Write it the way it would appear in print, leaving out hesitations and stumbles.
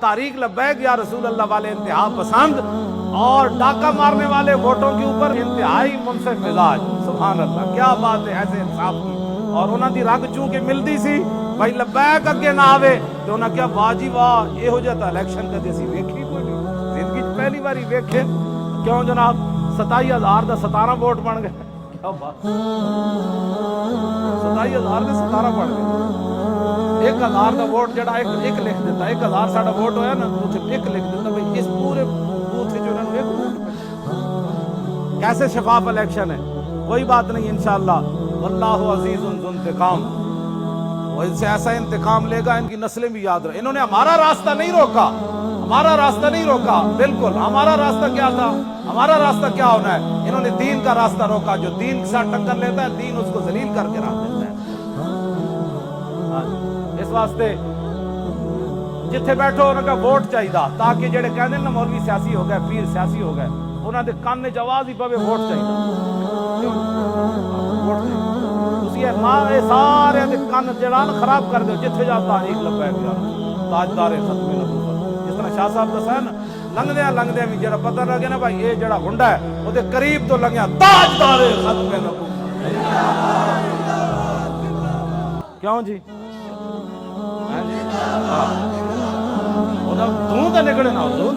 तारीख लब्बैक या रसूल अल्लाह वाले इंतहा पसंद और डाका मारने वाले वोटों के ऊपर इंतहाई मुनसिफ मिजाज। सुभान अल्लाह, क्या बात है ऐसे इंसाफ की। और उन्हां दी रग चूंकि मिलती सी भाई लब्बैक अगे ना आवे तो उन्हें क्या वाह जी वाह इहो जिहा तां इलेक्शन कदे असीं वेखी कोई नहीं, जिंदगी च पहली बारी वेखे। क्यों जनाब 27,000 का 17 वोट बन गए। क्या बात, 27,000 के 17 बन गए। 1,000 का वोट जड़ा एक लिख देता, 1,000 साडा वोट होया ना तो एक लिख देता भाई इस पूरे बूथ जो उन्होंने एक वोट। कैसे शफाफ इलेक्शन है। कोई बात नहीं, इंशाअल्लाह वल्लाहु अजीजुन ज़ु इंतकाम, वो इनसे ऐसा इंतकाम लेगा इनकी नस्लें भी याद रहे। इन्होंने हमारा रास्ता नहीं रोका, हमारा रास्ता नहीं रोका, बिल्कुल हमारा रास्ता क्या था, हमारा रास्ता क्या होना है। इन्होंने दीन का रास्ता रोका। जो दीन के साथ टक्कर लेता है दीन उसको जलील करके रख देता है। इस वास्ते जिथे बैठो उनका वोट चाहिए ताकि जेड़े कहते ना मौलवी सियासी हो गए, पीर सियासी हो गए, उन्होंने कान च आवाज ही पवे वोट चाहिए। वोट चाहिए सारे कान जड़ा खराब कर दो जिथे जाओ तारीख लब्बैक या ताजदार खत्मे नबूवत। जिस तरह शाह साहब दसा ना लंघदे भी जरा पता लगे ना भाई ये जड़ा हुंडा है वो करीब तो लंघिया ताजदार खत्मे नबूवत। क्यों जी तू तो निकले ना हुजूर।